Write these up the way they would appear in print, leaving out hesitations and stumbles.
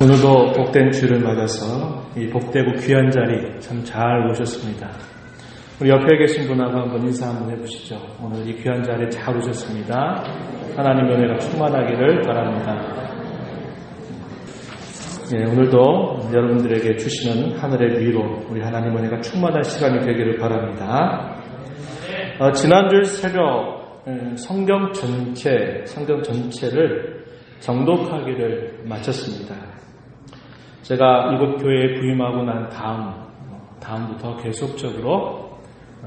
오늘도 복된 주를 맞아서 이 복되고 귀한 자리 참 잘 오셨습니다. 우리 옆에 계신 분하고 한번 인사 한번 해보시죠. 오늘 이 귀한 자리에 잘 오셨습니다. 하나님의 은혜가 충만하기를 바랍니다. 오늘도 여러분들에게 주시는 하늘의 위로 우리 하나님 은혜가 충만한 시간이 되기를 바랍니다. 지난주 새벽 성경 전체를 정독하기를 마쳤습니다. 제가 이곳 교회에 부임하고 난 다음부터 계속적으로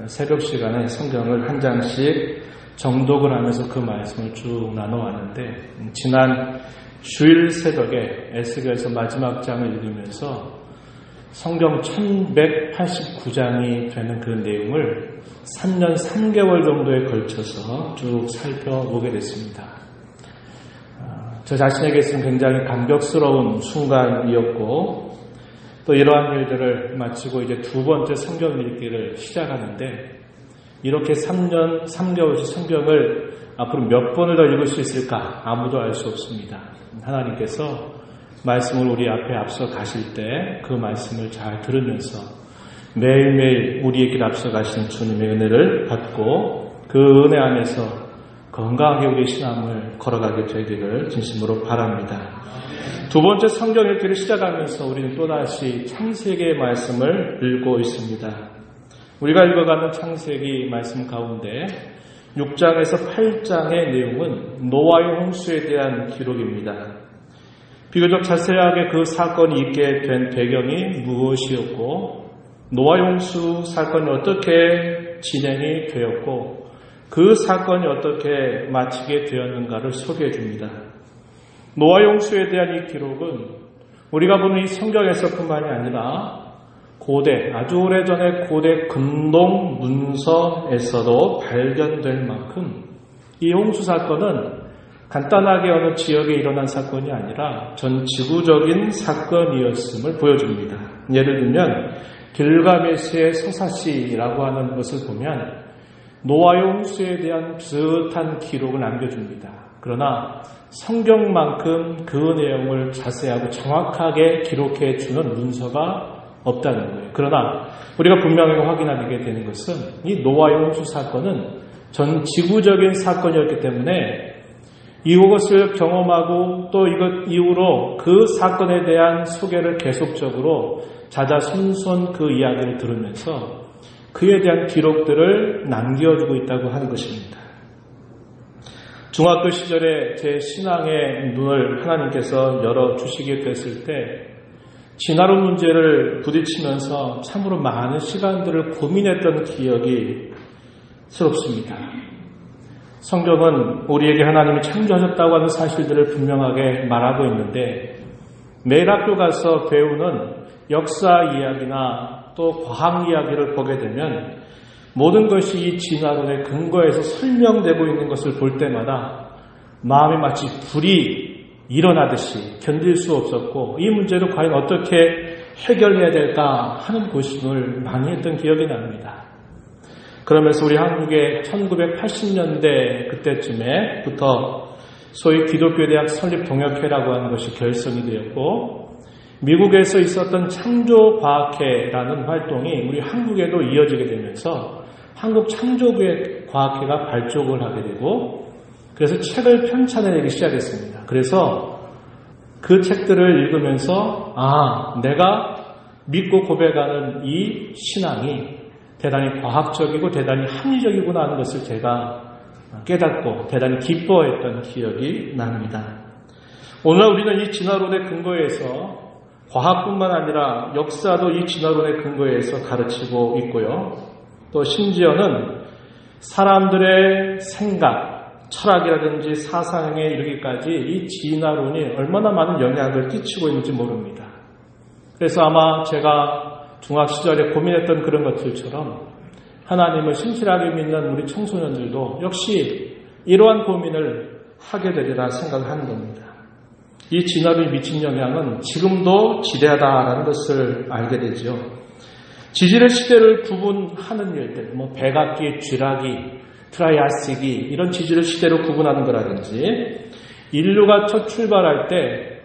새벽 시간에 성경을 한 장씩 정독을 하면서 그 말씀을 쭉 나눠왔는데, 지난 주일 새벽에 에스겔서 마지막 장을 읽으면서 성경 1189장이 되는 그 내용을 3년 3개월 정도에 걸쳐서 쭉 살펴보게 됐습니다. 저 자신에게서는 굉장히 감격스러운 순간이었고, 또 이러한 일들을 마치고 이제 두 번째 성경 읽기를 시작하는데, 이렇게 3년 3개월씩 성경을 앞으로 몇 번을 더 읽을 수 있을까 아무도 알 수 없습니다. 하나님께서 말씀을 우리 앞에 앞서 가실 때 그 말씀을 잘 들으면서 매일매일 우리의 길 앞서 가시는 주님의 은혜를 받고 그 은혜 안에서 건강하게 우리의 신앙을 걸어가게 되기를 진심으로 바랍니다. 두 번째 성경 읽기를 시작하면서 우리는 또다시 창세기의 말씀을 읽고 있습니다. 우리가 읽어가는 창세기 말씀 가운데 6장에서 8장의 내용은 노아의 홍수에 대한 기록입니다. 비교적 자세하게 그 사건이 있게 된 배경이 무엇이었고, 노아의 홍수 사건이 어떻게 진행이 되었고, 그 사건이 어떻게 마치게 되었는가를 소개해 줍니다. 노아의 홍수에 대한 이 기록은 우리가 보는 이 성경에서뿐만이 아니라 아주 오래전에 고대 근동 문서에서도 발견될 만큼 이 홍수 사건은 간단하게 어느 지역에 일어난 사건이 아니라 전 지구적인 사건이었음을 보여줍니다. 예를 들면 길가메시의 서사시라고 하는 것을 보면 노아의 홍수에 대한 비슷한 기록을 남겨줍니다. 그러나 성경만큼 그 내용을 자세하고 정확하게 기록해주는 문서가 없다는 거예요. 그러나 우리가 분명하게 확인하게 되는 것은 이 노아의 홍수 사건은 전 지구적인 사건이었기 때문에 이것을 경험하고 또 이것 이후로 그 사건에 대한 소개를 계속적으로 자자손손 그 이야기를 들으면서 그에 대한 기록들을 남겨주고 있다고 하는 것입니다. 중학교 시절에 제 신앙의 눈을 하나님께서 열어주시게 됐을 때 진화론 문제를 부딪히면서 참으로 많은 시간들을 고민했던 기억이 새롭습니다. 성경은 우리에게 하나님이 창조하셨다고 하는 사실들을 분명하게 말하고 있는데, 매일 학교 가서 배우는 역사 이야기나 또 과학 이야기를 보게 되면 모든 것이 이 진화론의 근거에서 설명되고 있는 것을 볼 때마다 마음이 마치 불이 일어나듯이 견딜 수 없었고, 이 문제를 과연 어떻게 해결해야 될까 하는 고심을 많이 했던 기억이 납니다. 그러면서 우리 한국의 1980년대 그때쯤에부터 소위 기독교대학 설립동역회라고 하는 것이 결성이 되었고, 미국에서 있었던 창조과학회라는 활동이 우리 한국에도 이어지게 되면서 한국 창조과학회가 발족을 하게 되고, 그래서 책을 편찬해내기 시작했습니다. 그래서 그 책들을 읽으면서 내가 믿고 고백하는 이 신앙이 대단히 과학적이고 대단히 합리적이구나 하는 것을 제가 깨닫고 대단히 기뻐했던 기억이 납니다. 오늘날 우리는 이 진화론의 근거에서 과학뿐만 아니라 역사도 이 진화론의 근거에서 가르치고 있고요. 또 심지어는 사람들의 생각, 철학이라든지 사상에 이르기까지 이 진화론이 얼마나 많은 영향을 끼치고 있는지 모릅니다. 그래서 아마 제가 중학 시절에 고민했던 그런 것들처럼 하나님을 신실하게 믿는 우리 청소년들도 역시 이러한 고민을 하게 되리라 생각하는 겁니다. 이 진화론이 미친 영향은 지금도 지대하다라는 것을 알게 되죠. 지질의 시대를 구분하는 일들, 백악기, 쥐라기, 트라이아시기 이런 지질의 시대로 구분하는 거라든지, 인류가 첫 출발할 때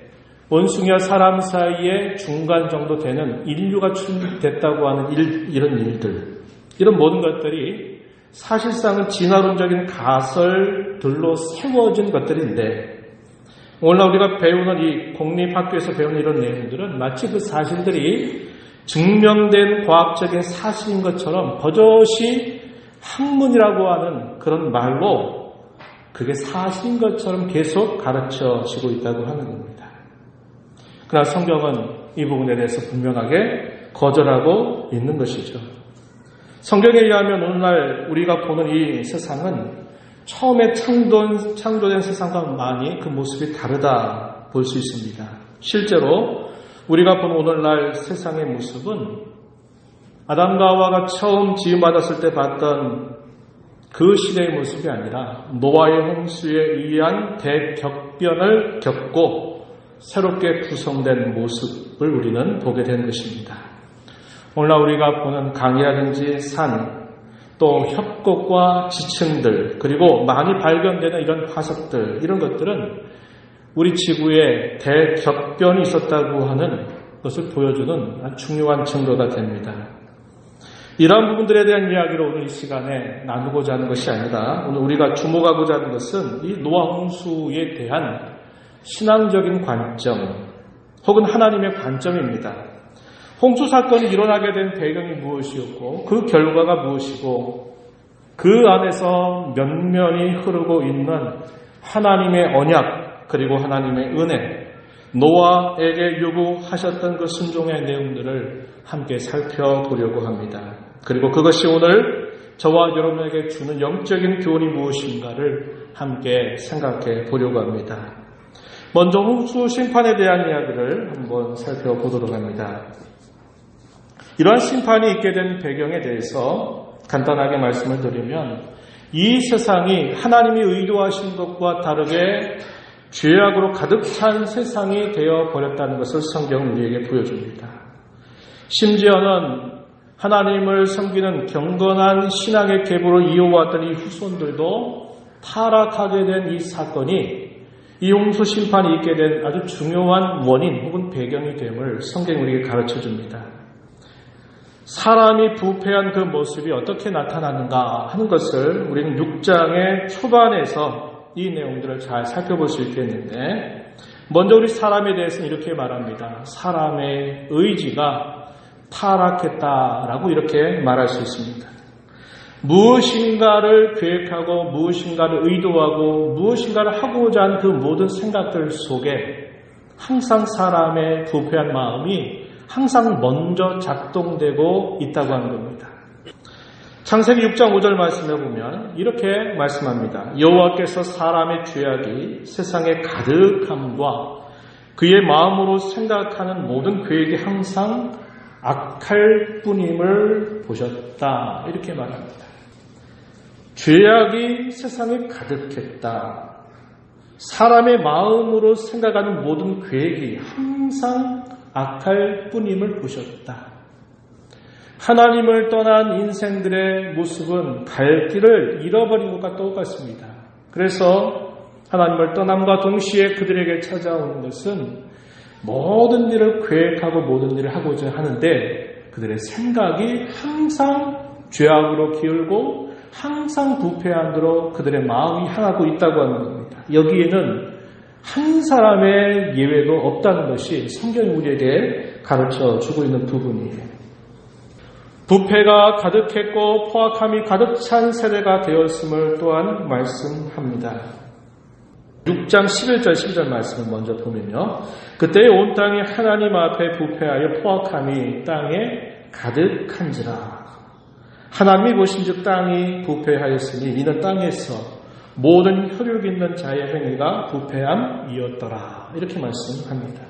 원숭이와 사람 사이에 중간 정도 되는 인류가 출됐다고 하는 이런 일들, 이런 모든 것들이 사실상은 진화론적인 가설들로 세워진 것들인데, 오늘날 우리가 배우는 이 공립학교에서 배우는 이런 내용들은 마치 그 사실들이 증명된 과학적인 사실인 것처럼 버젓이 학문이라고 하는 그런 말로 그게 사실인 것처럼 계속 가르쳐지고 있다고 하는 겁니다. 그러나 성경은 이 부분에 대해서 분명하게 거절하고 있는 것이죠. 성경에 의하면 오늘날 우리가 보는 이 세상은 처음에 창조된 세상과 많이 그 모습이 다르다 볼 수 있습니다. 실제로 우리가 보는 오늘날 세상의 모습은 아담과 하와가 처음 지음받았을 때 봤던 그 시대의 모습이 아니라 노아의 홍수에 의한 대격변을 겪고 새롭게 구성된 모습을 우리는 보게 된 것입니다. 오늘날 우리가 보는 강이라든지 산, 또 협곡과 지층들, 그리고 많이 발견되는 이런 화석들, 이런 것들은 우리 지구에 대격변이 있었다고 하는 것을 보여주는 아주 중요한 증거가 됩니다. 이러한 부분들에 대한 이야기를 오늘 이 시간에 나누고자 하는 것이 아니라 오늘 우리가 주목하고자 하는 것은 이 노아 홍수에 대한 신앙적인 관점 혹은 하나님의 관점입니다. 홍수 사건이 일어나게 된 배경이 무엇이었고 그 결과가 무엇이고 그 안에서 면면이 흐르고 있는 하나님의 언약 그리고 하나님의 은혜, 노아에게 요구하셨던 그 순종의 내용들을 함께 살펴보려고 합니다. 그리고 그것이 오늘 저와 여러분에게 주는 영적인 교훈이 무엇인가를 함께 생각해 보려고 합니다. 먼저 홍수 심판에 대한 이야기를 한번 살펴보도록 합니다. 이러한 심판이 있게 된 배경에 대해서 간단하게 말씀을 드리면 이 세상이 하나님이 의도하신 것과 다르게 죄악으로 가득 찬 세상이 되어버렸다는 것을 성경은 우리에게 보여줍니다. 심지어는 하나님을 섬기는 경건한 신앙의 계보로 이어왔던 이 후손들도 타락하게 된 이 사건이 이 홍수 심판이 있게 된 아주 중요한 원인 혹은 배경이 됨을 성경이 우리에게 가르쳐줍니다. 사람이 부패한 그 모습이 어떻게 나타나는가 하는 것을 우리는 6장의 초반에서 이 내용들을 잘 살펴볼 수 있겠는데, 먼저 우리 사람에 대해서는 이렇게 말합니다. 사람의 의지가 타락했다라고 이렇게 말할 수 있습니다. 무엇인가를 계획하고 무엇인가를 의도하고 무엇인가를 하고자 하는 그 모든 생각들 속에 항상 사람의 부패한 마음이 항상 먼저 작동되고 있다고 하는 겁니다. 창세기 6장 5절 말씀해 보면 이렇게 말씀합니다. 여호와께서 사람의 죄악이 세상에 가득함과 그의 마음으로 생각하는 모든 계획이 항상 악할 뿐임을 보셨다. 이렇게 말합니다. 죄악이 세상에 가득했다. 사람의 마음으로 생각하는 모든 계획이 항상 악할 뿐임을 보셨다. 하나님을 떠난 인생들의 모습은 갈 길을 잃어버린 것과 똑같습니다. 그래서 하나님을 떠남과 동시에 그들에게 찾아오는 것은 모든 일을 계획하고 모든 일을 하고자 하는데 그들의 생각이 항상 죄악으로 기울고 항상 부패한 대로 그들의 마음이 향하고 있다고 하는 겁니다. 여기에는 한 사람의 예외도 없다는 것이 성경이 우리에게 가르쳐주고 있는 부분이에요. 부패가 가득했고 포악함이 가득 찬 세대가 되었음을 또한 말씀합니다. 6장 11절 12절 말씀을 먼저 보면요. 그때 온 땅이 하나님 앞에 부패하여 포악함이 땅에 가득한지라. 하나님이 보신즉 땅이 부패하였으니 이는 땅에서 모든 혈육 있는 자의 행위가 부패함이었더라. 이렇게 말씀합니다.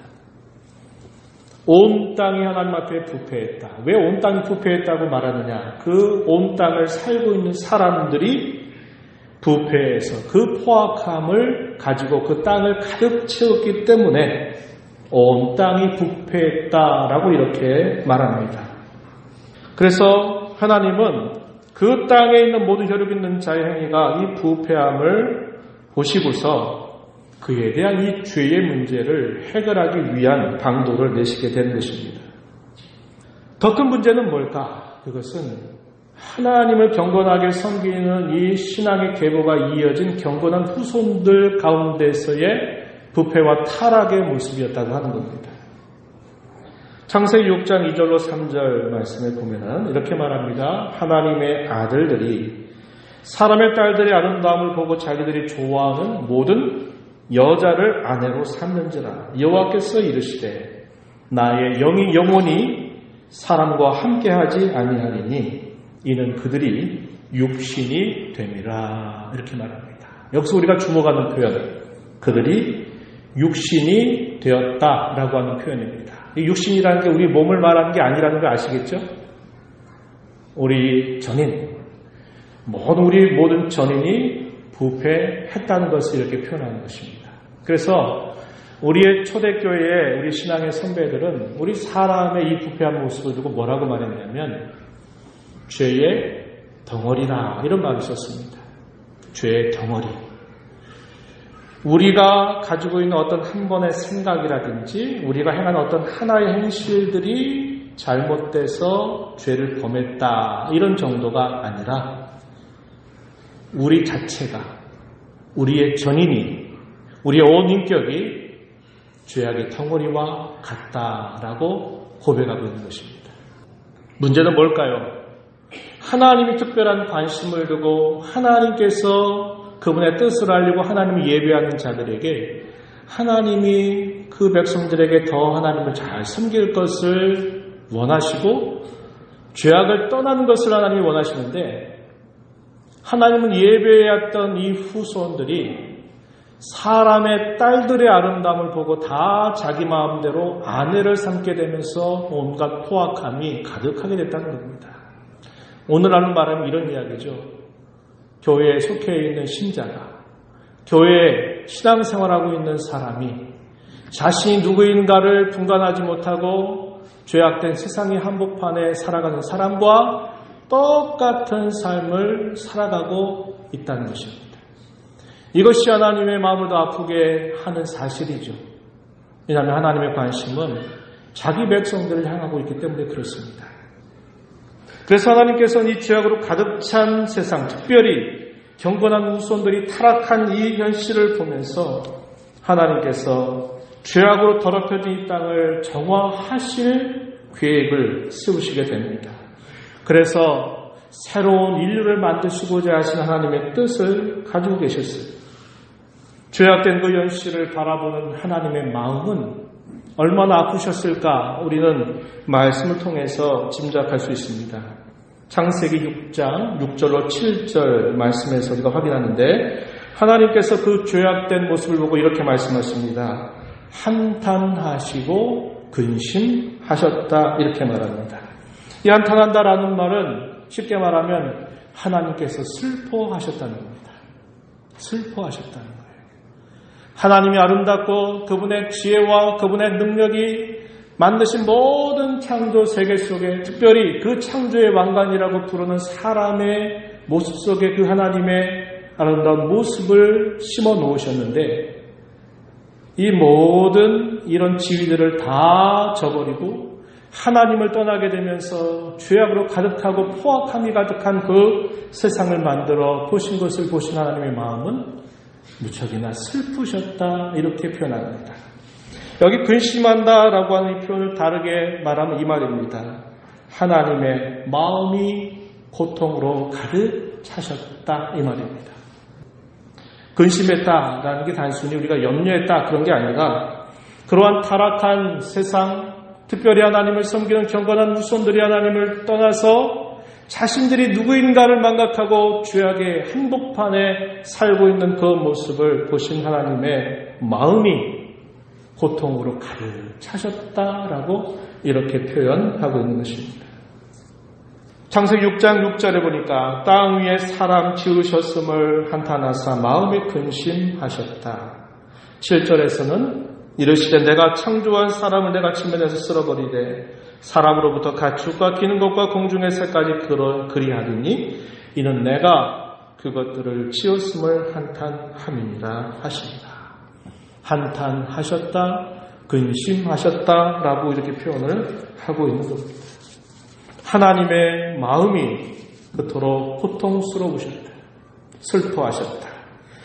온 땅이 하나님 앞에 부패했다. 왜 온 땅이 부패했다고 말하느냐? 그 온 땅을 살고 있는 사람들이 부패해서 그 포악함을 가지고 그 땅을 가득 채웠기 때문에 온 땅이 부패했다라고 이렇게 말합니다. 그래서 하나님은 그 땅에 있는 모든 혈육 있는 자의 행위가 이 부패함을 보시고서 그에 대한 이 죄의 문제를 해결하기 위한 방도를 내시게 된 것입니다. 더 큰 문제는 뭘까? 그것은 하나님을 경건하게 섬기는 이 신앙의 계보가 이어진 경건한 후손들 가운데서의 부패와 타락의 모습이었다고 하는 겁니다. 창세기 6장 2절로 3절 말씀에 보면은 이렇게 말합니다. 하나님의 아들들이 사람의 딸들의 아름다움을 보고 자기들이 좋아하는 모든 여자를 아내로 삼는지라. 여호와께서 이르시되 나의 영이 영원히 사람과 함께하지 아니하리니 이는 그들이 육신이 됨이라. 이렇게 말합니다. 여기서 우리가 주목하는 표현, 그들이 육신이 되었다라고 하는 표현입니다. 이 육신이라는 게 우리 몸을 말하는 게 아니라는 걸 아시겠죠? 우리 전인, 우리 모든 전인이 부패했다는 것을 이렇게 표현하는 것입니다. 그래서 우리의 초대교회의 우리 신앙의 선배들은 우리 사람의 이 부패한 모습을 두고 뭐라고 말했냐면 죄의 덩어리라 이런 말을 썼습니다. 죄의 덩어리. 우리가 가지고 있는 어떤 한 번의 생각이라든지 우리가 행한 어떤 하나의 행실들이 잘못돼서 죄를 범했다 이런 정도가 아니라 우리 자체가 우리의 전인이 우리의 온 인격이 죄악의 덩어리와 같다라고 고백하고 있는 것입니다. 문제는 뭘까요? 하나님이 특별한 관심을 두고 하나님께서 그분의 뜻을 알리고 하나님을 예배하는 자들에게 하나님이 그 백성들에게 더 하나님을 잘 섬길 것을 원하시고 죄악을 떠나는 것을 하나님이 원하시는데 하나님은 예배했던 이 후손들이 사람의 딸들의 아름다움을 보고 다 자기 마음대로 아내를 삼게 되면서 온갖 포악함이 가득하게 됐다는 겁니다. 오늘 하는 말은 이런 이야기죠. 교회에 속해 있는 신자가 교회에 신앙생활하고 있는 사람이 자신이 누구인가를 분간하지 못하고 죄악된 세상의 한복판에 살아가는 사람과 똑같은 삶을 살아가고 있다는 것입니다. 이것이 하나님의 마음을 더 아프게 하는 사실이죠. 왜냐하면 하나님의 관심은 자기 백성들을 향하고 있기 때문에 그렇습니다. 그래서 하나님께서는 이 죄악으로 가득 찬 세상, 특별히 경건한 후손들이 타락한 이 현실을 보면서 하나님께서 죄악으로 더럽혀진 이 땅을 정화하실 계획을 세우시게 됩니다. 그래서 새로운 인류를 만드시고자 하신 하나님의 뜻을 가지고 계셨어요. 죄악된 그 현실을 바라보는 하나님의 마음은 얼마나 아프셨을까 우리는 말씀을 통해서 짐작할 수 있습니다. 창세기 6장 6절로 7절 말씀에서 우리가 확인하는데 하나님께서 그 죄악된 모습을 보고 이렇게 말씀하십니다. 한탄하시고 근심하셨다 이렇게 말합니다. 이 한탄한다라는 말은 쉽게 말하면 하나님께서 슬퍼하셨다는 겁니다. 슬퍼하셨다는 거예요. 하나님이 아름답고 그분의 지혜와 그분의 능력이 만드신 모든 창조 세계 속에 특별히 그 창조의 왕관이라고 부르는 사람의 모습 속에 그 하나님의 아름다운 모습을 심어 놓으셨는데 이 모든 이런 지위들을 다 저버리고 하나님을 떠나게 되면서 죄악으로 가득하고 포악함이 가득한 그 세상을 만들어 보신 것을 보신 하나님의 마음은 무척이나 슬프셨다 이렇게 표현합니다. 여기 근심한다라고 하는 이 표현을 다르게 말하면 이 말입니다. 하나님의 마음이 고통으로 가득 차셨다 이 말입니다. 근심했다라는 게 단순히 우리가 염려했다 그런 게 아니라 그러한 타락한 세상, 특별히 하나님을 섬기는 경건한 후손들이 하나님을 떠나서 자신들이 누구인가를 망각하고 죄악의 한복판에 살고 있는 그 모습을 보신 하나님의 마음이 고통으로 가득 차셨다라고 이렇게 표현하고 있는 것입니다. 창세기 6장 6절에 보니까 땅 위에 사람 지으셨음을 한탄하사 마음에 근심하셨다. 7절에서는 이르시되 내가 창조한 사람을 내가 침면에서 쓸어버리되 사람으로부터 가축과 기는 것과 공중의 새까지 그리하리니 이는 내가 그것들을 지었음을 한탄함이니라 하십니다. 한탄하셨다, 근심하셨다라고 이렇게 표현을 하고 있는 겁니다. 하나님의 마음이 그토록 고통스러우셨다, 슬퍼하셨다.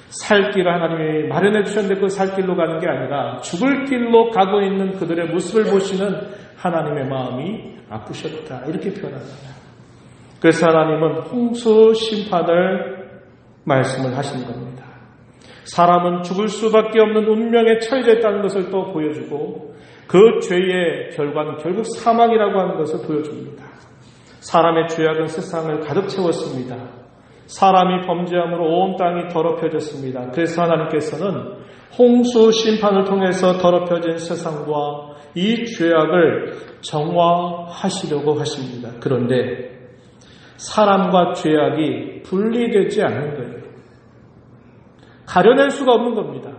살 길을 하나님이 마련해 주셨는데 그 살 길로 가는 게 아니라 죽을 길로 가고 있는 그들의 모습을 보시는 하나님의 마음이 아프셨다, 이렇게 표현합니다. 그래서 하나님은 홍수 심판을 말씀을 하시는 겁니다. 사람은 죽을 수밖에 없는 운명에 처해져 있다는 것을 또 보여주고 그 죄의 결과는 결국 사망이라고 하는 것을 보여줍니다. 사람의 죄악은 세상을 가득 채웠습니다. 사람이 범죄함으로 온 땅이 더럽혀졌습니다. 그래서 하나님께서는 홍수 심판을 통해서 더럽혀진 세상과 이 죄악을 정화하시려고 하십니다. 그런데 사람과 죄악이 분리되지 않는 거예요. 가려낼 수가 없는 겁니다.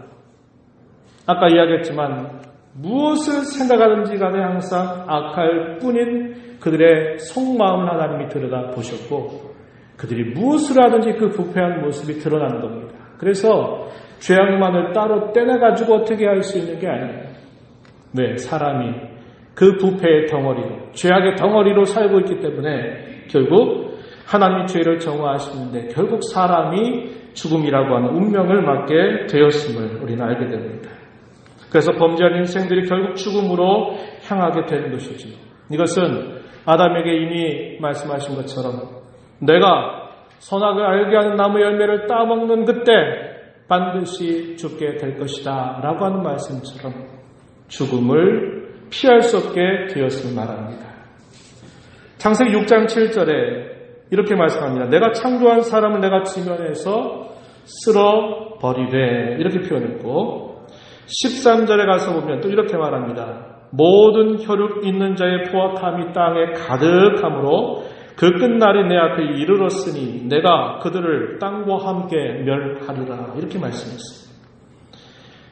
아까 이야기했지만 무엇을 생각하든지 간에 항상 악할 뿐인 그들의 속마음을 하나님이 들여다보셨고 그들이 무엇을 하든지 그 부패한 모습이 드러나는 겁니다. 그래서 죄악만을 따로 떼내가지고 어떻게 할 수 있는 게 아니에요. 왜? 사람이 그 부패의 덩어리로, 죄악의 덩어리로 살고 있기 때문에 결국 하나님이 죄를 정화하시는데 결국 사람이 죽음이라고 하는 운명을 맞게 되었음을 우리는 알게 됩니다. 그래서 범죄한 인생들이 결국 죽음으로 향하게 되는 것이죠. 이것은 아담에게 이미 말씀하신 것처럼 내가 선악을 알게 하는 나무 열매를 따먹는 그때 반드시 죽게 될 것이다 라고 하는 말씀처럼 죽음을 피할 수 없게 되었음을 말합니다. 창세기 6장 7절에 이렇게 말씀합니다. 내가 창조한 사람을 내가 지면에서 쓸어버리되 이렇게 표현했고 13절에 가서 보면 또 이렇게 말합니다. 모든 혈육 있는 자의 포악함이 땅에 가득하므로 그 끝날이 내 앞에 이르렀으니 내가 그들을 땅과 함께 멸하리라 이렇게 말씀했습니다.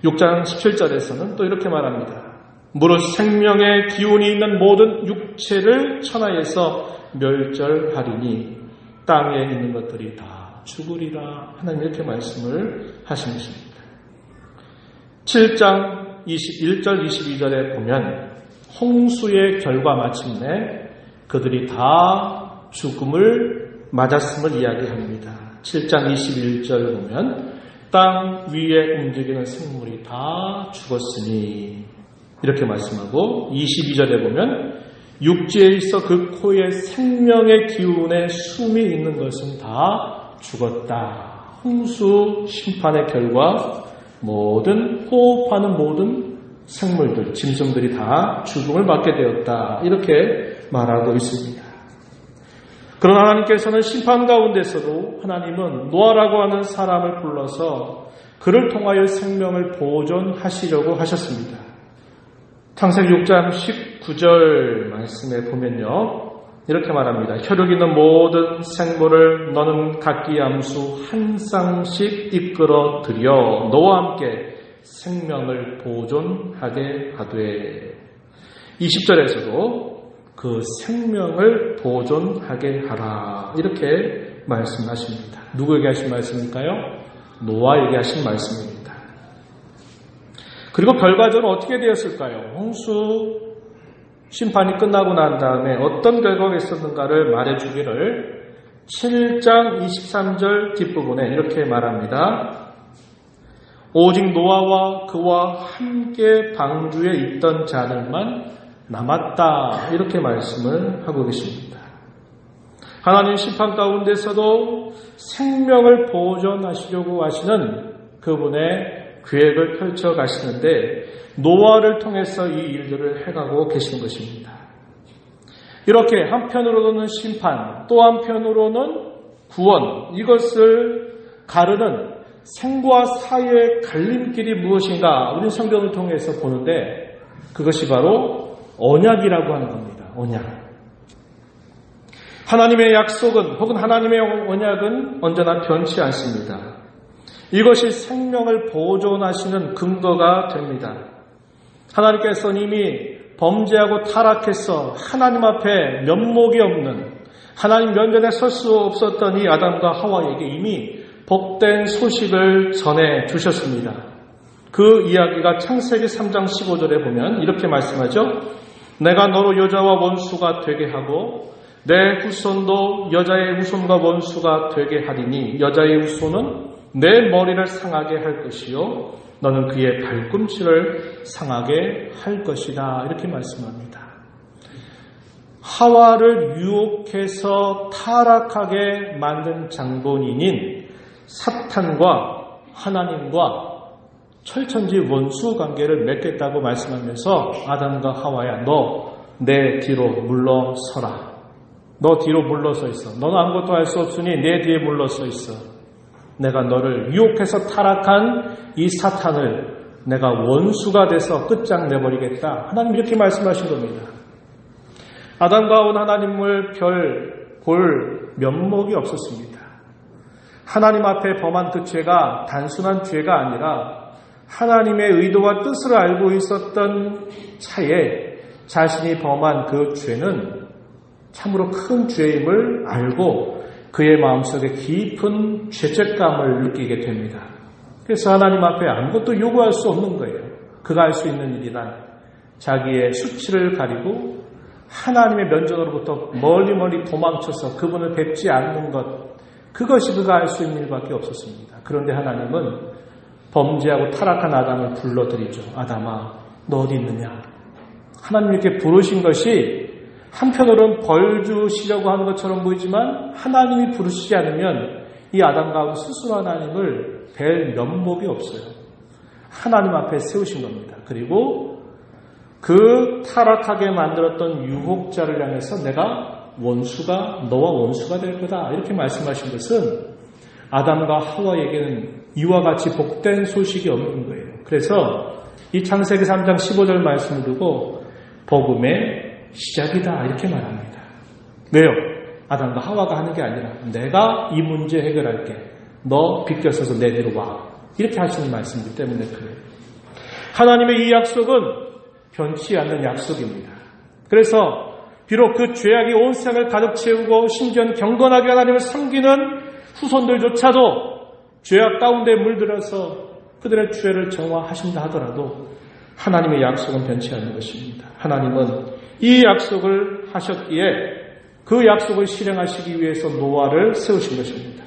6장 17절에서는 또 이렇게 말합니다. 무릇 생명의 기운이 있는 모든 육체를 천하에서 멸절하리니 땅에 있는 것들이 다 죽으리라 하나님 이렇게 말씀을 하신 것입니다. 7장 21절 22절에 보면 홍수의 결과 마침내 그들이 다 죽음을 맞았음을 이야기합니다. 7장 21절 보면 땅 위에 움직이는 생물이 다 죽었으니 이렇게 말씀하고 22절에 보면 육지에 있어 그 코에 생명의 기운에 숨이 있는 것은 다 죽었다. 홍수 심판의 결과 모든 호흡하는 모든 생물들, 짐승들이 다 죽음을 맞게 되었다. 이렇게 말하고 있습니다. 그러나 하나님께서는 심판 가운데서도 하나님은 노아라고 하는 사람을 불러서 그를 통하여 생명을 보존하시려고 하셨습니다. 창세기 6장 19절 말씀에 보면요. 이렇게 말합니다. 혈육 있는 모든 생물을 너는 각기 암수 한 쌍씩 이끌어 들여 너와 함께 생명을 보존하게 하되 20절에서도 그 생명을 보존하게 하라 이렇게 말씀하십니다. 누구에게 하신 말씀일까요? 노아에게 하신 말씀입니다. 그리고 결과적으로 어떻게 되었을까요? 홍수 심판이 끝나고 난 다음에 어떤 결과가 있었는가를 말해주기를 7장 23절 뒷부분에 이렇게 말합니다. 오직 노아와 그와 함께 방주에 있던 자들만 남았다 이렇게 말씀을 하고 계십니다. 하나님 심판 가운데서도 생명을 보존하시려고 하시는 그분의 계획을 펼쳐 가시는데 노아를 통해서 이 일들을 해가고 계신 것입니다. 이렇게 한편으로는 심판, 또 한편으로는 구원, 이것을 가르는 생과 사의 갈림길이 무엇인가 우리 성경을 통해서 보는데 그것이 바로 언약이라고 하는 겁니다. 언약. 하나님의 약속은 혹은 하나님의 언약은 언제나 변치 않습니다. 이것이 생명을 보존하시는 근거가 됩니다. 하나님께서는 이미 범죄하고 타락해서 하나님 앞에 면목이 없는 하나님 면전에 설 수 없었던 이 아담과 하와에게 이미 복된 소식을 전해 주셨습니다. 그 이야기가 창세기 3장 15절에 보면 이렇게 말씀하죠. 내가 너로 여자와 원수가 되게 하고 내 후손도 여자의 후손과 원수가 되게 하리니 여자의 후손은 내 머리를 상하게 할 것이요 너는 그의 발꿈치를 상하게 할 것이다. 이렇게 말씀합니다. 하와를 유혹해서 타락하게 만든 장본인인 사탄과 하나님과 철천지 원수 관계를 맺겠다고 말씀하면서 아담과 하와야 너 내 뒤로 물러서라. 너 뒤로 물러서 있어. 너는 아무것도 할 수 없으니 내 뒤에 물러서 있어. 내가 너를 유혹해서 타락한 이 사탄을 내가 원수가 돼서 끝장내버리겠다. 하나님 이렇게 말씀하신 겁니다. 아담과 온 하나님을 별 볼 면목이 없었습니다. 하나님 앞에 범한 그 죄가 단순한 죄가 아니라 하나님의 의도와 뜻을 알고 있었던 차에 자신이 범한 그 죄는 참으로 큰 죄임을 알고 그의 마음속에 깊은 죄책감을 느끼게 됩니다. 그래서 하나님 앞에 아무것도 요구할 수 없는 거예요. 그가 할 수 있는 일이란 자기의 수치를 가리고 하나님의 면전으로부터 멀리 도망쳐서 그분을 뵙지 않는 것, 그것이 그가 할 수 있는 일밖에 없었습니다. 그런데 하나님은 범죄하고 타락한 아담을 불러들이죠. 아담아, 너 어디 있느냐? 하나님 이렇게 부르신 것이 한편으로는 벌 주시려고 하는 것처럼 보이지만 하나님이 부르시지 않으면 이 아담과 스스로 하나님을 뵐 면목이 없어요. 하나님 앞에 세우신 겁니다. 그리고 그 타락하게 만들었던 유혹자를 향해서 내가 너와 원수가 될 거다. 이렇게 말씀하신 것은 아담과 하와에게는 이와 같이 복된 소식이 없는 거예요. 그래서 이 창세기 3장 15절 말씀을 두고 복음의 시작이다. 이렇게 말합니다. 왜요? 아담과 하와가 하는 게 아니라 내가 이 문제 해결할게. 너 비껴서서 내 뒤로 와. 이렇게 하시는 말씀이기 때문에 그래요. 하나님의 이 약속은 변치 않는 약속입니다. 그래서 비록 그 죄악이 온 세상을 가득 채우고 심지어는 경건하게 하나님을 섬기는 후손들조차도 죄악 가운데 물들어서 그들의 죄를 정화하신다 하더라도 하나님의 약속은 변치 않는 것입니다. 하나님은 이 약속을 하셨기에 그 약속을 실행하시기 위해서 노아를 세우신 것입니다.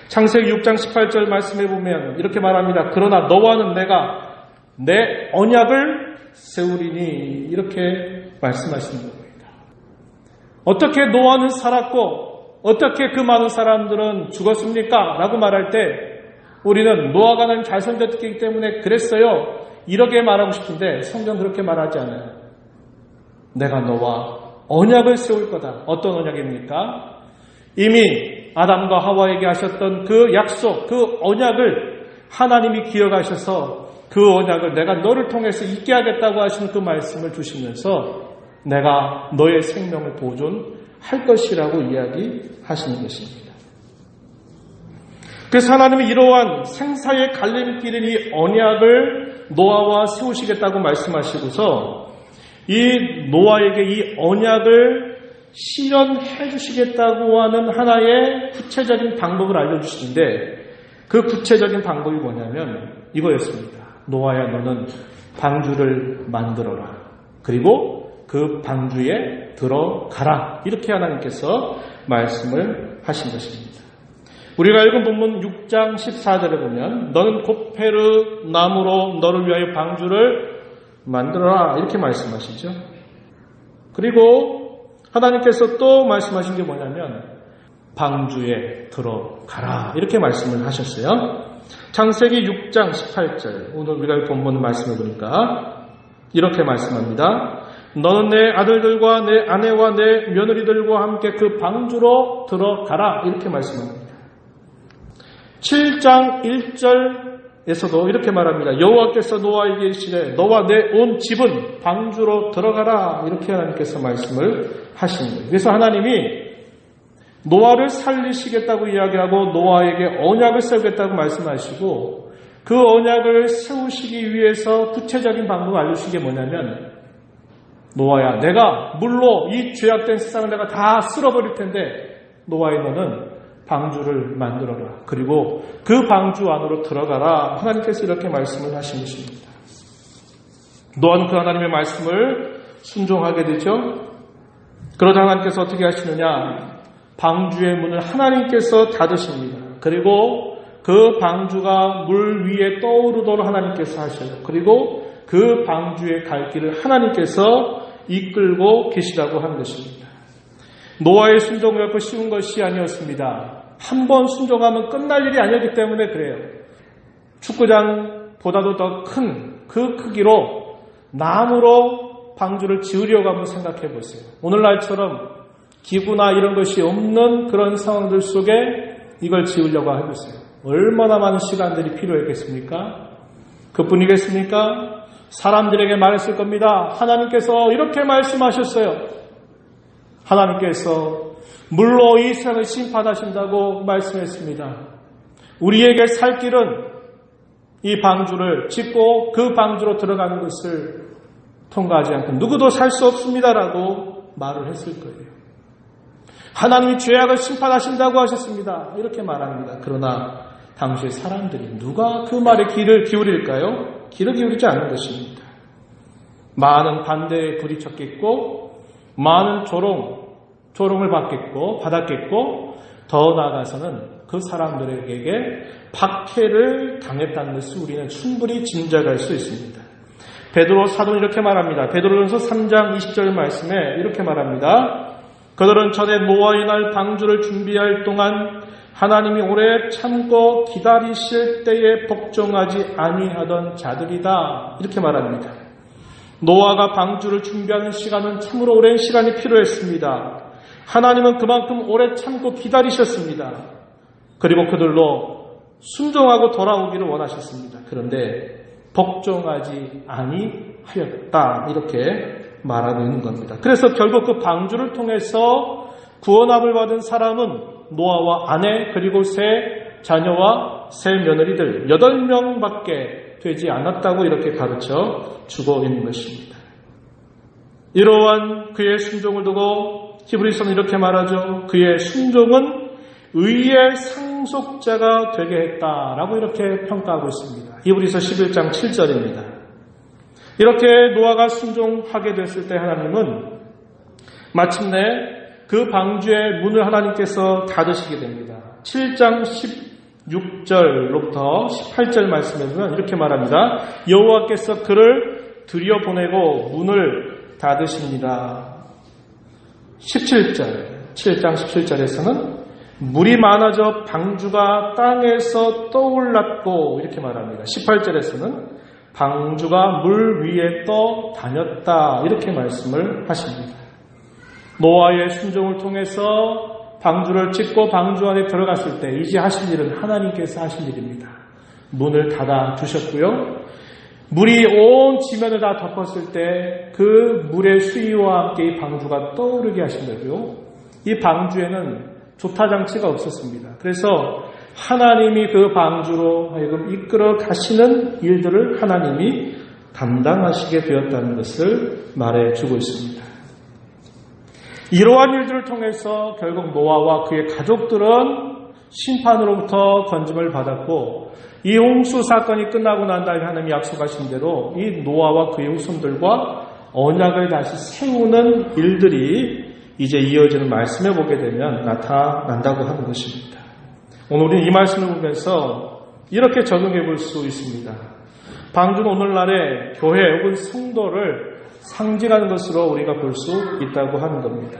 창세기 6장 18절 말씀해 보면 이렇게 말합니다. 그러나 너와는 내가 내 언약을 세우리니 이렇게 말씀하시는 겁니다. 어떻게 노아는 살았고 어떻게 그 많은 사람들은 죽었습니까? 라고 말할 때 우리는 노아가 하나님 잘 섬겼기 때문에 그랬어요. 이렇게 말하고 싶은데 성경 그렇게 말하지 않아요. 내가 너와 언약을 세울 거다. 어떤 언약입니까? 이미 아담과 하와에게 하셨던 그 약속, 그 언약을 하나님이 기억하셔서 그 언약을 내가 너를 통해서 있게 하겠다고 하시는 그 말씀을 주시면서 내가 너의 생명을 보존할 것이라고 이야기하시는 것입니다. 그래서 하나님이 이러한 생사의 갈림길인 이 언약을 노아와 세우시겠다고 말씀하시고서 이 노아에게 이 언약을 실현해 주시겠다고 하는 하나의 구체적인 방법을 알려주시는데 그 구체적인 방법이 뭐냐면 이거였습니다. 노아야 너는 방주를 만들어라. 그리고 그 방주에 들어가라. 이렇게 하나님께서 말씀을 하신 것입니다. 우리가 읽은 본문 6장 14절에 보면 너는 고페르 나무로 너를 위하여 방주를 만들어라. 이렇게 말씀하시죠. 그리고 하나님께서 또 말씀하신 게 뭐냐면 방주에 들어가라. 이렇게 말씀을 하셨어요. 창세기 6장 18절 오늘 우리가 본문 말씀을 보니까 이렇게 말씀합니다. 너는 내 아들들과 내 아내와 내 며느리들과 함께 그 방주로 들어가라. 이렇게 말씀합니다. 7장 1절에서도 이렇게 말합니다. 여호와께서 노아에게 이르시되 너와 내 온 집은 방주로 들어가라. 이렇게 하나님께서 말씀을 하시는 거예요. 그래서 하나님이 노아를 살리시겠다고 이야기하고 노아에게 언약을 세우겠다고 말씀하시고 그 언약을 세우시기 위해서 구체적인 방법을 알려주신 게 뭐냐면 노아야 내가 물로 이 죄악된 세상을 내가 다 쓸어버릴 텐데 노아의 너는 방주를 만들어라. 그리고 그 방주 안으로 들어가라. 하나님께서 이렇게 말씀을 하신 것입니다. 노아는 그 하나님의 말씀을 순종하게 되죠. 그러자 하나님께서 어떻게 하시느냐? 방주의 문을 하나님께서 닫으십니다. 그리고 그 방주가 물 위에 떠오르도록 하나님께서 하셔요. 그리고 그 방주의 갈 길을 하나님께서 이끌고 계시라고 하는 것입니다. 노아의 순종이 결코 쉬운 것이 아니었습니다. 한 번 순종하면 끝날 일이 아니었기 때문에 그래요. 축구장보다도 더 큰 그 크기로 나무로 방주를 지으려고 한번 생각해 보세요. 오늘날처럼 기구나 이런 것이 없는 그런 상황들 속에 이걸 지으려고 해보세요. 얼마나 많은 시간들이 필요했겠습니까? 그뿐이겠습니까? 사람들에게 말했을 겁니다. 하나님께서 이렇게 말씀하셨어요. 하나님께서 물로 이 세상을 심판하신다고 말씀했습니다. 우리에게 살 길은 이 방주를 짓고 그 방주로 들어가는 것을 통과하지 않고 누구도 살 수 없습니다라고 말을 했을 거예요. 하나님이 죄악을 심판하신다고 하셨습니다. 이렇게 말합니다. 그러나 당시의 사람들이 누가 그 말에 귀를 기울일까요? 귀를 기울이지 않는 것입니다. 많은 반대에 부딪혔겠고 많은 조롱을 받았겠고 더 나아가서는 그 사람들에게 박해를 당했다는 것을 우리는 충분히 짐작할 수 있습니다. 베드로 사도는 이렇게 말합니다. 베드로전서 3장 20절 말씀에 이렇게 말합니다. 그들은 전에 노아의 날 방주를 준비할 동안 하나님이 오래 참고 기다리실 때에 복종하지 아니하던 자들이다. 이렇게 말합니다. 노아가 방주를 준비하는 시간은 참으로 오랜 시간이 필요했습니다. 하나님은 그만큼 오래 참고 기다리셨습니다. 그리고 그들로 순종하고 돌아오기를 원하셨습니다. 그런데 복종하지 아니하였다. 이렇게 말하고 있는 겁니다. 그래서 결국 그 방주를 통해서 구원함을 받은 사람은 노아와 아내 그리고 세 자녀와 세 며느리들 8명밖에 되지 않았다고 이렇게 가르쳐 주고 있는 것입니다. 이러한 그의 순종을 두고 히브리서는 이렇게 말하죠. 그의 순종은 의의 상속자가 되게 했다라고 이렇게 평가하고 있습니다. 히브리서 11장 7절입니다. 이렇게 노아가 순종하게 됐을 때 하나님은 마침내 그 방주의 문을 하나님께서 닫으시게 됩니다. 7장 16절로부터 18절 말씀에 보면 이렇게 말합니다. 여호와께서 그를 들여보내고 문을 닫으십니다. 17절, 7장 17절에서는 물이 많아져 방주가 땅에서 떠올랐고 이렇게 말합니다. 18절에서는 방주가 물 위에 떠 다녔다 이렇게 말씀을 하십니다. 노아의 순종을 통해서 방주를 짓고 방주 안에 들어갔을 때 이제 하실 일은 하나님께서 하실 일입니다. 문을 닫아 주셨고요. 물이 온 지면을 다 덮었을 때 그 물의 수위와 함께 이 방주가 떠오르게 하신 거고요. 이 방주에는 조타장치가 없었습니다. 그래서 하나님이 그 방주로 하여금 이끌어 가시는 일들을 하나님이 담당하시게 되었다는 것을 말해주고 있습니다. 이러한 일들을 통해서 결국 노아와 그의 가족들은 심판으로부터 건짐을 받았고 이 홍수 사건이 끝나고 난 다음에 하나님이 약속하신 대로 이 노아와 그의 후손들과 언약을 다시 세우는 일들이 이제 이어지는 말씀에 보게 되면 나타난다고 하는 것입니다. 오늘 우리는 이 말씀을 보면서 이렇게 적용해 볼 수 있습니다. 방주는 오늘날의 교회 혹은 성도를 상징하는 것으로 우리가 볼 수 있다고 하는 겁니다.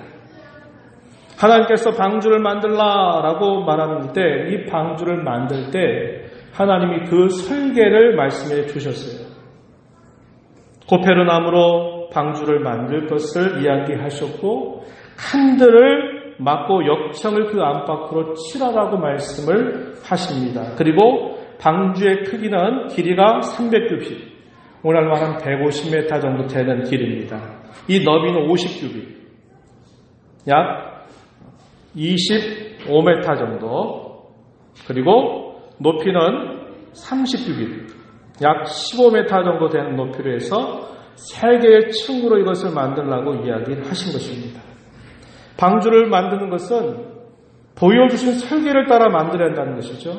하나님께서 방주를 만들라라고 말하는데 이 방주를 만들 때 하나님이 그 설계를 말씀해 주셨어요. 고페르나무로 방주를 만들 것을 이야기하셨고 칸들을 막고 역청을 그 안팎으로 칠하라고 말씀을 하십니다. 그리고 방주의 크기는 길이가 300규빗, 오늘 말하면 150m 정도 되는 길입니다. 이 너비는 50규빗, 약 25m 정도, 그리고 높이는 30규빗, 약 15m 정도 되는 높이로 해서 3개의 층으로 이것을 만들라고 이야기를 하신 것입니다. 방주를 만드는 것은 보여주신 설계를 따라 만들어야 한다는 것이죠.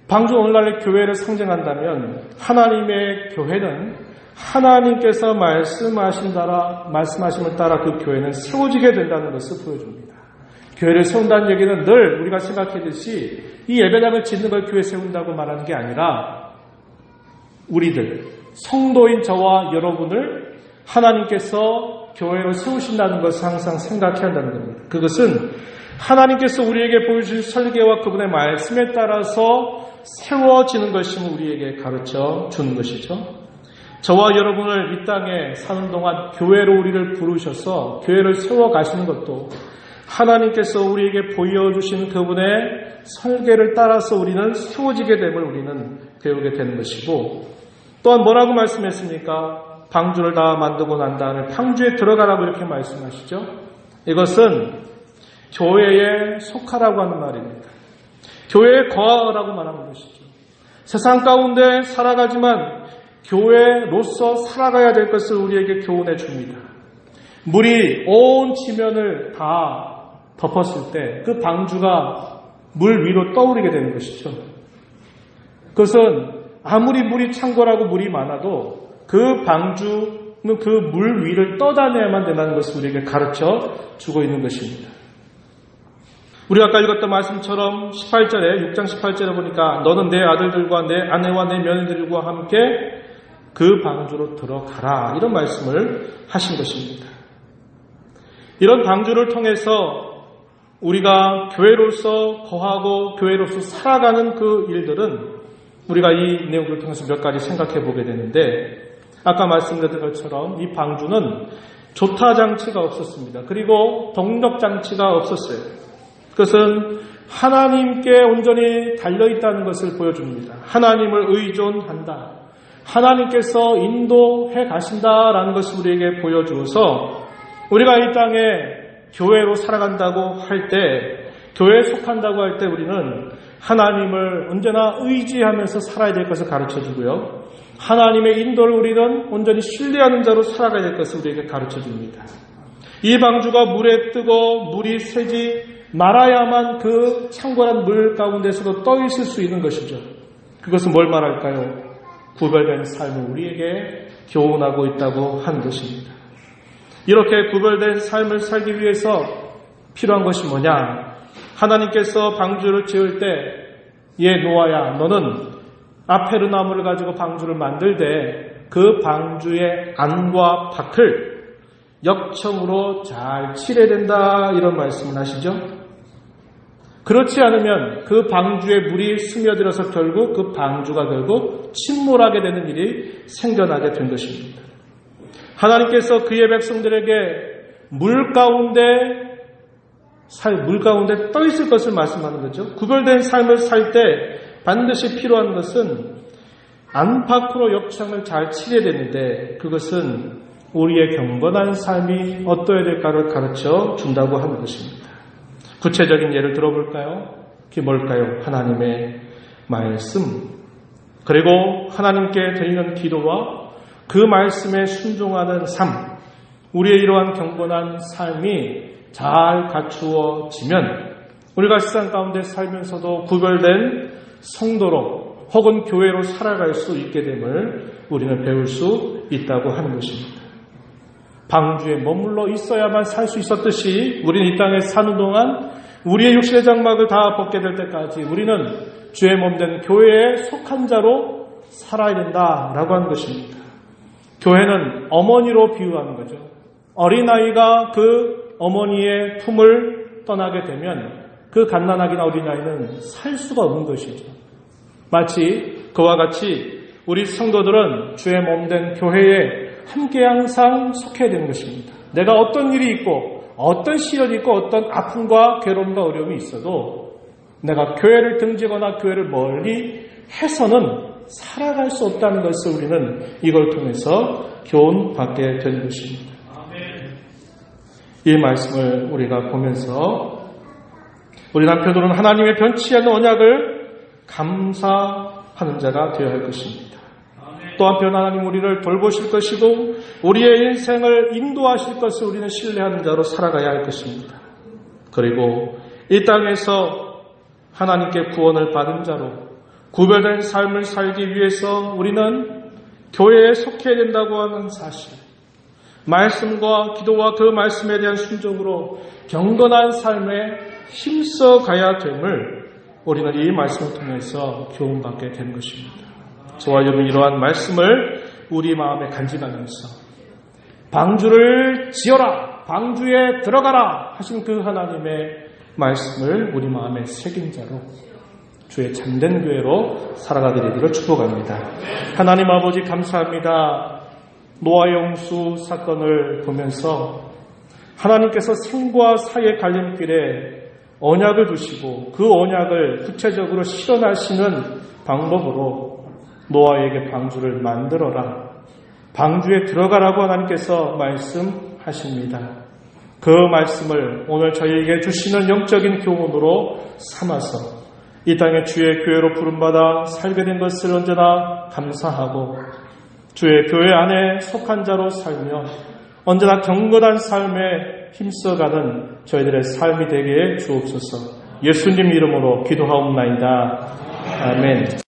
방주 오늘날의 교회를 상징한다면 하나님의 교회는 하나님께서 말씀하심을 따라 그 교회는 세워지게 된다는 것을 보여줍니다. 교회를 세운다는 얘기는 늘 우리가 생각했듯이 이 예배당을 짓는 걸 교회 세운다고 말하는 게 아니라 우리들, 성도인 저와 여러분을 하나님께서 교회로 세우신다는 것을 항상 생각해야 한다는 겁니다. 그것은 하나님께서 우리에게 보여주신 설계와 그분의 말씀에 따라서 세워지는 것임을 우리에게 가르쳐 주는 것이죠. 저와 여러분을 이 땅에 사는 동안 교회로 우리를 부르셔서 교회를 세워가시는 것도 하나님께서 우리에게 보여주신 그분의 설계를 따라서 우리는 세워지게 됨을 우리는 배우게 되는 것이고, 또한 뭐라고 말씀했습니까? 방주를 다 만들고 난 다음에 방주에 들어가라고 이렇게 말씀하시죠. 이것은 교회에 속하라고 하는 말입니다. 교회에 거하라고 말하는 것이죠. 세상 가운데 살아가지만 교회로서 살아가야 될 것을 우리에게 교훈해 줍니다. 물이 온 지면을 다 덮었을 때 그 방주가 물 위로 떠오르게 되는 것이죠. 그것은 아무리 물이 창궐하고 물이 많아도 그 방주는 그 물 위를 떠다녀야만 된다는 것을 우리에게 가르쳐 주고 있는 것입니다. 우리가 아까 읽었던 말씀처럼 18절에 6장 18절에 보니까 너는 내 아들들과 내 아내와 내 며느리들과 함께 그 방주로 들어가라, 이런 말씀을 하신 것입니다. 이런 방주를 통해서 우리가 교회로서 거하고 교회로서 살아가는 그 일들은 우리가 이 내용을 통해서 몇 가지 생각해 보게 되는데, 아까 말씀드린 것처럼 이 방주는 조타장치가 없었습니다. 그리고 동력장치가 없었어요. 그것은 하나님께 온전히 달려있다는 것을 보여줍니다. 하나님을 의존한다. 하나님께서 인도해 가신다라는 것을 우리에게 보여주어서 우리가 이 땅에 교회로 살아간다고 할 때, 교회에 속한다고 할 때 우리는 하나님을 언제나 의지하면서 살아야 될 것을 가르쳐주고요. 하나님의 인도를 우리는 온전히 신뢰하는 자로 살아가야 될 것을 우리에게 가르쳐줍니다. 이 방주가 물에 뜨고 물이 새지 말아야만 그 창궐한 물 가운데서도 떠 있을 수 있는 것이죠. 그것은 뭘 말할까요? 구별된 삶을 우리에게 교훈하고 있다고 하는 것입니다. 이렇게 구별된 삶을 살기 위해서 필요한 것이 뭐냐? 하나님께서 방주를 지을 때, 얘 노아야, 너는 아페르 나무를 가지고 방주를 만들되 그 방주의 안과 밖을 역청으로 잘 칠해야 된다, 이런 말씀을 하시죠. 그렇지 않으면 그 방주에 물이 스며들어서 결국 그 방주가 결국 침몰하게 되는 일이 생겨나게 된 것입니다. 하나님께서 그의 백성들에게 물 가운데 떠 있을 것을 말씀하는 거죠. 구별된 삶을 살 때 반드시 필요한 것은 안팎으로 역청을 잘 치려야 되는데, 그것은 우리의 경건한 삶이 어떠해야 될까를 가르쳐 준다고 하는 것입니다. 구체적인 예를 들어볼까요? 그게 뭘까요? 하나님의 말씀, 그리고 하나님께 드리는 기도와 그 말씀에 순종하는 삶, 우리의 이러한 경건한 삶이 잘 갖추어지면 우리가 세상 가운데 살면서도 구별된 성도로 혹은 교회로 살아갈 수 있게 됨을 우리는 배울 수 있다고 하는 것입니다. 방주에 머물러 있어야만 살 수 있었듯이 우리는 이 땅에 사는 동안 우리의 육신의 장막을 다 벗게 될 때까지 우리는 주의 몸된 교회에 속한 자로 살아야 된다라고 하는 것입니다. 교회는 어머니로 비유하는 거죠. 어린아이가 그 어머니의 품을 떠나게 되면 그 갓난아기나 어린아이는 살 수가 없는 것이죠. 마치 그와 같이 우리 성도들은 주의 몸된 교회에 함께 항상 속해야 되는 것입니다. 내가 어떤 일이 있고 어떤 시련이 있고 어떤 아픔과 괴로움과 어려움이 있어도 내가 교회를 등지거나 교회를 멀리 해서는 살아갈 수 없다는 것을 우리는 이걸 통해서 교훈받게 되는 것입니다. 이 말씀을 우리가 보면서 우리 남편들은 하나님의 변치 않는 언약을 감사하는 자가 되어야 할 것입니다. 또 한편 하나님 우리를 돌보실 것이고 우리의 인생을 인도하실 것을 우리는 신뢰하는 자로 살아가야 할 것입니다. 그리고 이 땅에서 하나님께 구원을 받은 자로 구별된 삶을 살기 위해서 우리는 교회에 속해야 된다고 하는 사실, 말씀과 기도와 그 말씀에 대한 순종으로 경건한 삶에 힘써 가야 됨을 우리는 이 말씀을 통해서 교훈받게 되는 것입니다. 저와 여러분, 이러한 말씀을 우리 마음에 간직하면서 방주를 지어라, 방주에 들어가라 하신 그 하나님의 말씀을 우리 마음에 새긴 자로 주의 참된 교회로 살아가게 되기를 축복합니다. 하나님 아버지 감사합니다. 노아의 홍수 사건을 보면서 하나님께서 생과 사의 갈림길에 언약을 두시고 그 언약을 구체적으로 실현하시는 방법으로 노아에게 방주를 만들어라, 방주에 들어가라고 하나님께서 말씀하십니다. 그 말씀을 오늘 저희에게 주시는 영적인 교훈으로 삼아서 이 땅에 주의 교회로 부름받아 살게 된 것을 언제나 감사하고 주의 교회 안에 속한 자로 살며 언제나 경건한 삶에 힘써가는 저희들의 삶이 되게 해 주옵소서. 예수님 이름으로 기도하옵나이다. 아멘.